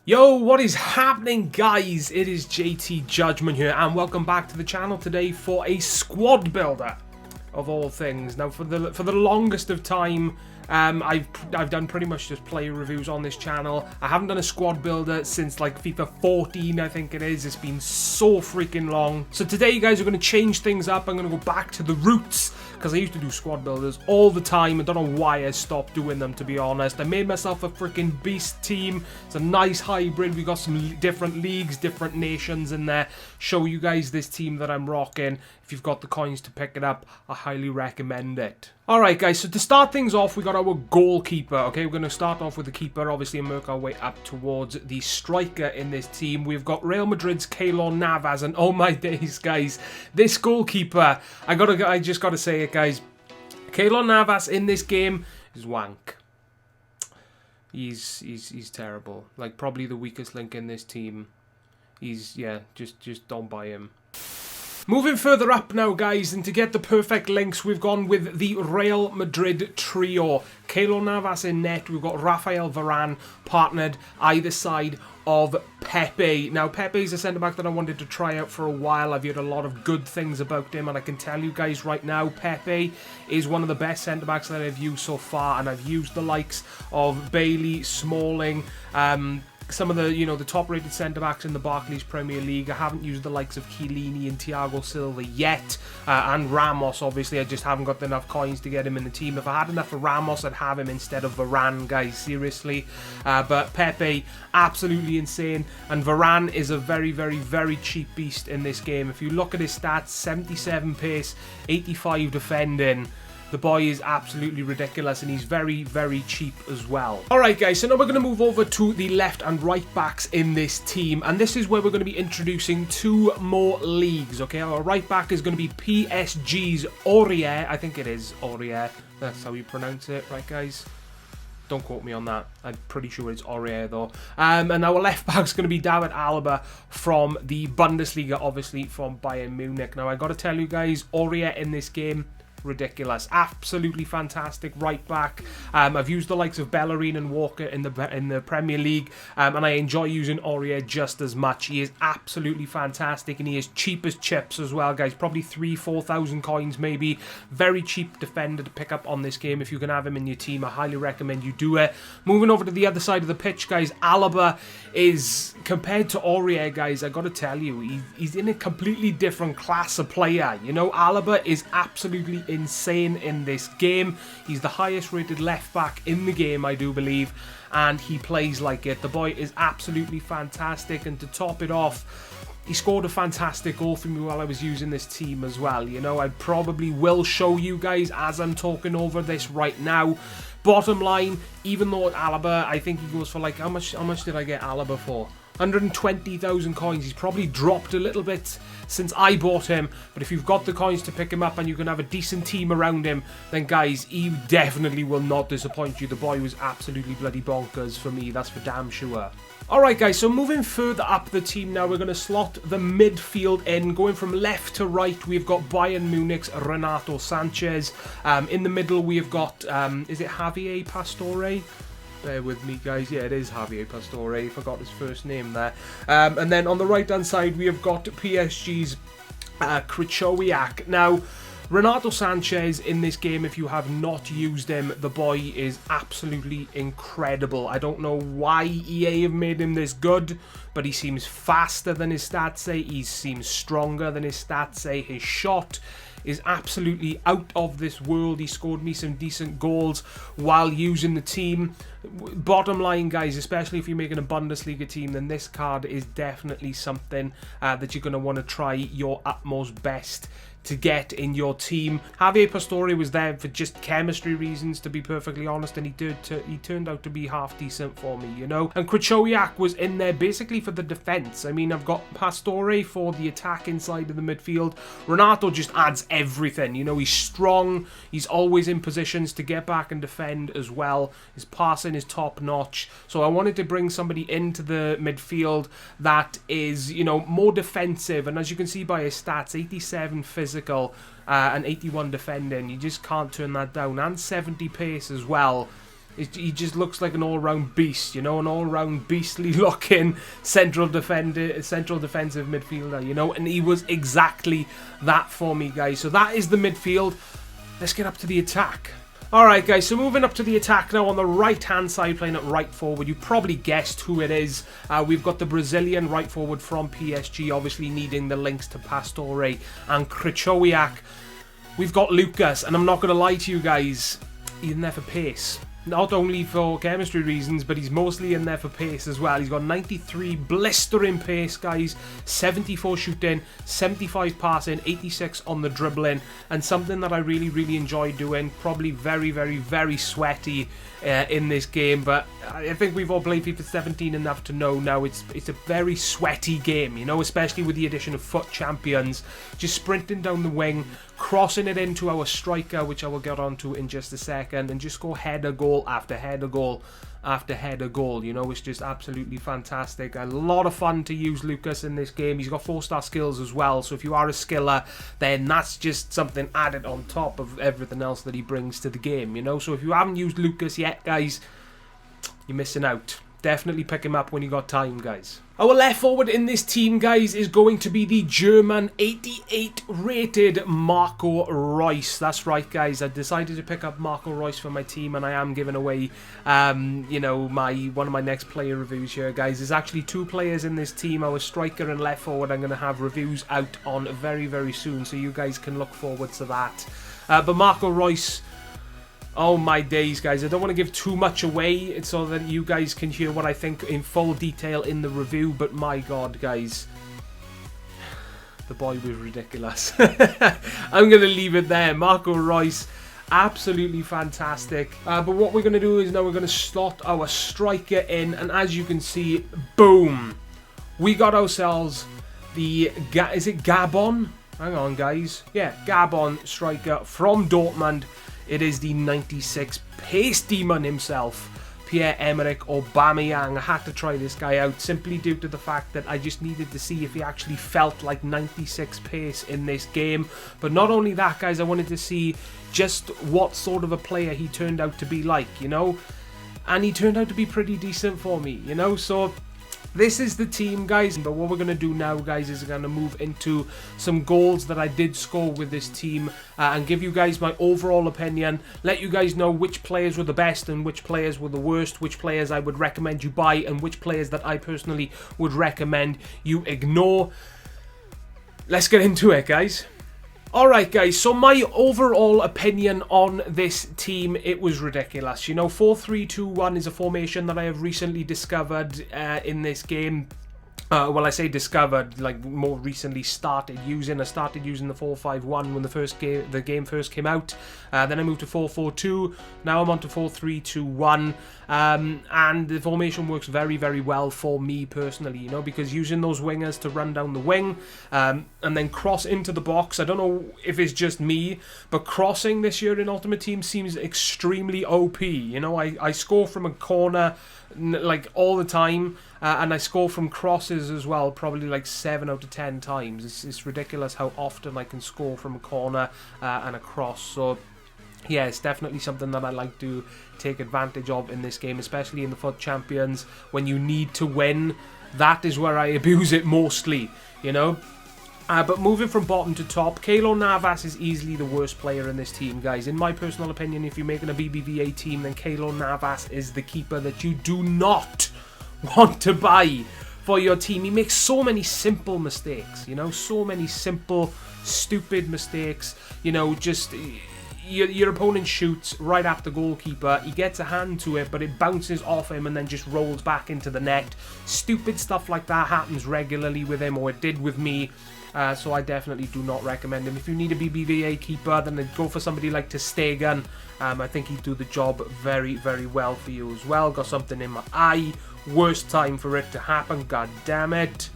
Yo, what is happening, guys? It is JTJudgment here, and welcome back to the channel today for a squad builder of all things. Now, for the longest of time, I've done pretty much just player reviews on this channel. I haven't done a squad builder since like FIFA 14, I think it is. It's been so freaking long. So today, guys, we're going to change things up. I'm going to go back to the roots, because I used to do squad builders all the time. I don't know why I stopped doing them, to be honest. I made myself a freaking beast team. It's a nice hybrid. We got some different leagues, different nations in there. Show you guys this team that I'm rocking. If you've got the coins to pick it up, I highly recommend it. Alright, guys, so to start things off, we got our goalkeeper, okay? We're going to start off with the keeper, obviously, and work our way up towards the striker in this team. We've got Real Madrid's Keylor Navas, and oh my days, guys, this goalkeeper, I just got to say it, guys. Keylor Navas in this game is wank. He's terrible. Like, probably the weakest link in this team. Yeah, just don't buy him. Moving further up now, guys, and to get the perfect links, we've gone with the Real Madrid trio. Keylor Navas in net, we've got Rafael Varane partnered either side of Pepe. Now, Pepe is a centre-back that I wanted to try out for a while. I've heard a lot of good things about him, and I can tell you guys right now, Pepe is one of the best centre-backs that I've used so far, and I've used the likes of Bailey, Smalling, some of the, the top-rated centre-backs in the Barclays Premier League. I haven't used the likes of Chiellini and Thiago Silva yet, and Ramos, obviously. I just haven't got enough coins to get him in the team. If I had enough for Ramos, I'd have him instead of Varane, guys, seriously. But Pepe, absolutely insane, and Varane is a very, very, very cheap beast in this game. If you look at his stats, 77 pace, 85 defending, the boy is absolutely ridiculous, and he's very, very cheap as well. Alright, guys, so now we're going to move over to the left and right backs in this team, and this is where we're going to be introducing two more leagues, okay? Our right back is going to be PSG's Aurier. I think it is Aurier. That's how you pronounce it, right, guys? Don't quote me on that. I'm pretty sure it's Aurier, though. And our left back is going to be David Alaba from the Bundesliga, obviously from Bayern Munich. Now, I got to tell you guys, Aurier in this game, ridiculous, absolutely fantastic right back. I've used the likes of Bellerin and Walker in the Premier League, and I enjoy using Aurier just as much. He is absolutely fantastic, and he is cheap as chips as well, guys. Probably 3,000-4,000 coins, maybe. Very cheap defender to pick up on this game. If you can have him in your team, I highly recommend you do it. Moving over to the other side of the pitch, guys, Alaba is, compared to Aurier, guys, I gotta tell you, he's in a completely different class of player. Alaba is absolutely insane in this game. He's the highest rated left back in the game, I do believe, and he plays like it. The boy is absolutely fantastic, and to top it off, he scored a fantastic goal for me while I was using this team as well. I probably will show you guys as I'm talking over this right now. Bottom line, even though Alaba, I think he goes for like, how much did I get Alaba for? 120,000 coins. He's probably dropped a little bit since I bought him, but if you've got the coins to pick him up and you can have a decent team around him, then guys, he definitely will not disappoint you. The boy was absolutely bloody bonkers for me, that's for damn sure. Alright, guys, so moving further up the team now, we're going to slot the midfield in. Going from left to right, we've got Bayern Munich's Renato Sanchez. In the middle, we have got, is it Javier Pastore? Bear with me, guys. Yeah, it is Javier Pastore. I forgot his first name there. And then on the right-hand side, we have got PSG's Krychowiak. Now, Renato Sanchez in this game, if you have not used him, the boy is absolutely incredible. I don't know why EA have made him this good, but he seems faster than his stats say. He seems stronger than his stats say. His shot is absolutely out of this world. He scored me some decent goals while using the team. Bottom line, guys, especially if you're making a Bundesliga team, then this card is definitely something that you're going to want to try your utmost best to get in your team. Javier Pastore was there for just chemistry reasons, to be perfectly honest, and he turned out to be half decent for me, And Krychowiak was in there basically for the defense. I mean, I've got Pastore for the attack inside of the midfield. Renato just adds everything. He's strong. He's always in positions to get back and defend as well. His passing is top notch. So I wanted to bring somebody into the midfield that is, more defensive. And as you can see by his stats, 87 physical, and 81 defending. You just can't turn that down. And 70 pace as well. He just looks like an all-round beast, you know, an all-round beastly-looking central defensive midfielder, you know, and he was exactly that for me, guys. So that is the midfield. Let's get up to the attack. Alright guys, so moving up to the attack now on the right hand side, playing at right forward. You probably guessed who it is. We've got the Brazilian right forward from PSG, obviously needing the links to Pastore and Krychowiak. We've got Lucas, and I'm not going to lie to you guys, he's in there for pace. Not only for chemistry reasons, but he's mostly in there for pace as well. He's got 93 blistering pace, guys, 74 shooting, 75 passing, 86 on the dribbling, and something that I really, really enjoy doing. Probably very, very, very sweaty in this game, but I think we've all played FIFA 17 enough to know now it's a very sweaty game, you know, especially with the addition of FUT champions. Just sprinting down the wing, crossing it into our striker, which I will get onto in just a second, and just go header goal after header goal after header goal. You know, it's just absolutely fantastic. A lot of fun to use Lucas in this game. He's got 4-star skills as well, so if you are a skiller, then that's just something added on top of everything else that he brings to the game, you know. So if you haven't used Lucas yet, guys, you're missing out. Definitely pick him up when you got time, guys. Our left forward in this team, guys, is going to be the German 88 rated Marco Reus. That's right, guys. I decided to pick up Marco Reus for my team, and I am giving away, you know, one of my next player reviews here, guys. There's actually 2 players in this team. Our striker and left forward I'm going to have reviews out on very, very soon, so you guys can look forward to that. But Marco Reus, oh my days, guys. I don't want to give too much away so that you guys can hear what I think in full detail in the review, but my god, guys, the boy was ridiculous. I'm going to leave it there. Marco Reus, absolutely fantastic. But what we're going to do is now we're going to slot our striker in, and as you can see, boom, we got ourselves the, is it Gabon? Hang on, guys. Yeah, Gabon striker from Dortmund. It is the 96 pace demon himself, Pierre-Emerick Aubameyang. I had to try this guy out simply due to the fact that I just needed to see if he actually felt like 96 pace in this game. But not only that, guys, I wanted to see just what sort of a player he turned out to be like, you know. And he turned out to be pretty decent for me, you know. So this is the team, guys, but what we're going to do now, guys, is we're going to move into some goals that I did score with this team and give you guys my overall opinion, let you guys know which players were the best and which players were the worst, which players I would recommend you buy and which players that I personally would recommend you ignore. Let's get into it, guys. Alright, guys, so my overall opinion on this team, it was ridiculous. You know, 4-3-2-1 is a formation that I have recently discovered in this game. Well, I say discovered, like more recently started using. I started using the 4-5-1 when the game first came out. Then I moved to 4-4-2. Now I'm on to 4-3-2-1. And the formation works very, very well for me personally, you know, because using those wingers to run down the wing and then cross into the box. I don't know if it's just me, but crossing this year in Ultimate Team seems extremely OP. You know, I score from a corner like all the time, and I score from crosses as well, probably like 7 out of 10 times. It's ridiculous how often I can score from a corner and a cross. So yeah, it's definitely something that I like to take advantage of in this game, especially in the FUT Champions. When you need to win, that is where I abuse it mostly, you know. But moving from bottom to top, Keylor Navas is easily the worst player in this team, guys. In my personal opinion, if you're making a BBVA team, then Keylor Navas is the keeper that you do not want to buy for your team. He makes so many simple mistakes, you know, so many simple, stupid mistakes, you know, just your opponent shoots right at the goalkeeper, he gets a hand to it, but it bounces off him and then just rolls back into the net. Stupid stuff like that happens regularly with him, or it did with me. So I definitely do not recommend him. If you need a BBVA keeper, then I'd go for somebody like ter Stegen. I think he'd do the job very, very well for you as well. Got something in my eye. Worst time for it to happen. God damn it.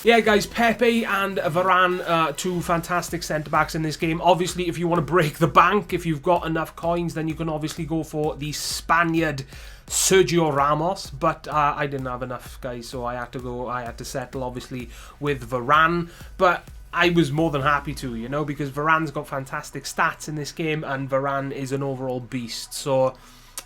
Yeah, guys, Pepe and Varane, 2 fantastic centre-backs in this game. Obviously, if you want to break the bank, if you've got enough coins, then you can obviously go for the Spaniard Sergio Ramos, but I didn't have enough, guys, so I had to settle, obviously, with Varane, but I was more than happy to, you know, because Varane's got fantastic stats in this game, and Varane is an overall beast, so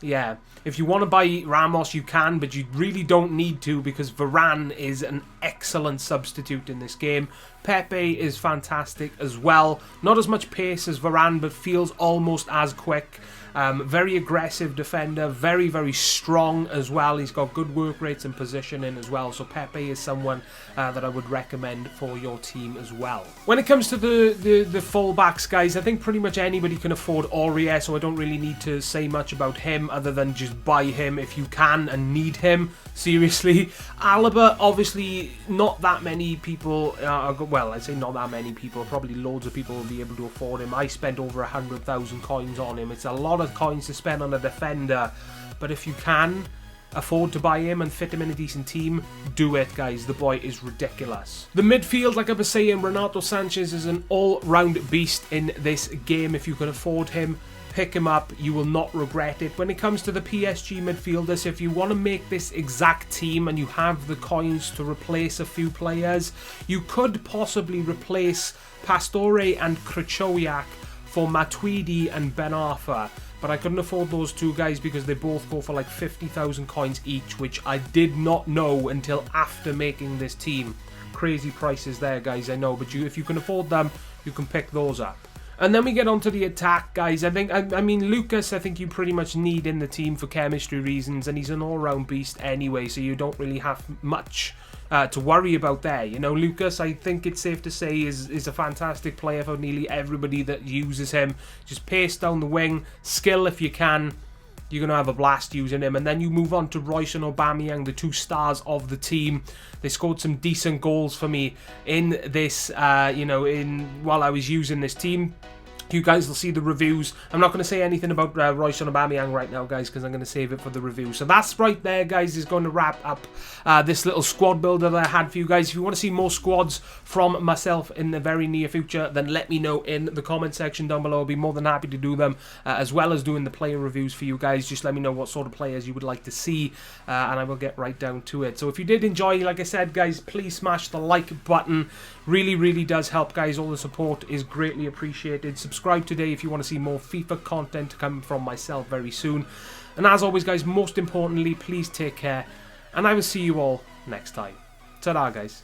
yeah, if you want to buy Ramos, you can, but you really don't need to because Varane is an excellent substitute in this game. Pepe is fantastic as well. Not as much pace as Varane, but feels almost as quick. Very aggressive defender, very, very strong as well. He's got good work rates and positioning as well. So Pepe is someone that I would recommend for your team as well. When it comes to the fullbacks, guys, I think pretty much anybody can afford Aurier, so I don't really need to say much about him other than just buy him if you can and need him. Seriously. Alaba, obviously, not that many people, well, I say not that many people, probably loads of people will be able to afford him. I spent over 100,000 coins on him. It's a lot of coins to spend on a defender, but if you can afford to buy him and fit him in a decent team, do it, guys. The boy is ridiculous. The midfield, like I was saying, Renato Sanchez is an all-round beast in this game. If you can afford him, pick him up. You will not regret it. When it comes to the PSG midfielders, if you want to make this exact team and you have the coins to replace a few players, you could possibly replace Pastore and Krychowiak for Matuidi and Ben Arfa. But I couldn't afford those two guys because they both go for like 50,000 coins each, which I did not know until after making this team. Crazy prices there, guys, I know. But if you can afford them, you can pick those up. And then we get onto the attack, guys. I mean, Lucas, I think you pretty much need in the team for chemistry reasons, and he's an all-round beast anyway, so you don't really have much to worry about there. You know, Lucas, I think it's safe to say, is a fantastic player for nearly everybody that uses him. Just pace down the wing, skill if you can. You're going to have a blast using him. And then you move on to Reus and Aubameyang, the two stars of the team. They scored some decent goals for me in this, while I was using this team. You guys will see the reviews. I'm not going to say anything about Reus and Aubameyang right now, guys, because I'm going to save it for the review. So that's right there, guys, is going to wrap up this little squad builder that I had for you guys. If you want to see more squads from myself in the very near future, then let me know in the comment section down below. I'll be more than happy to do them, as well as doing the player reviews for you guys. Just let me know what sort of players you would like to see, and I will get right down to it. So if you did enjoy, like I said, guys, please smash the like button. Really, really does help, guys. All the support is greatly appreciated. Subscribe today if you want to see more FIFA content coming from myself very soon. And as always, guys, most importantly, please take care. And I will see you all next time. Ta-da, guys.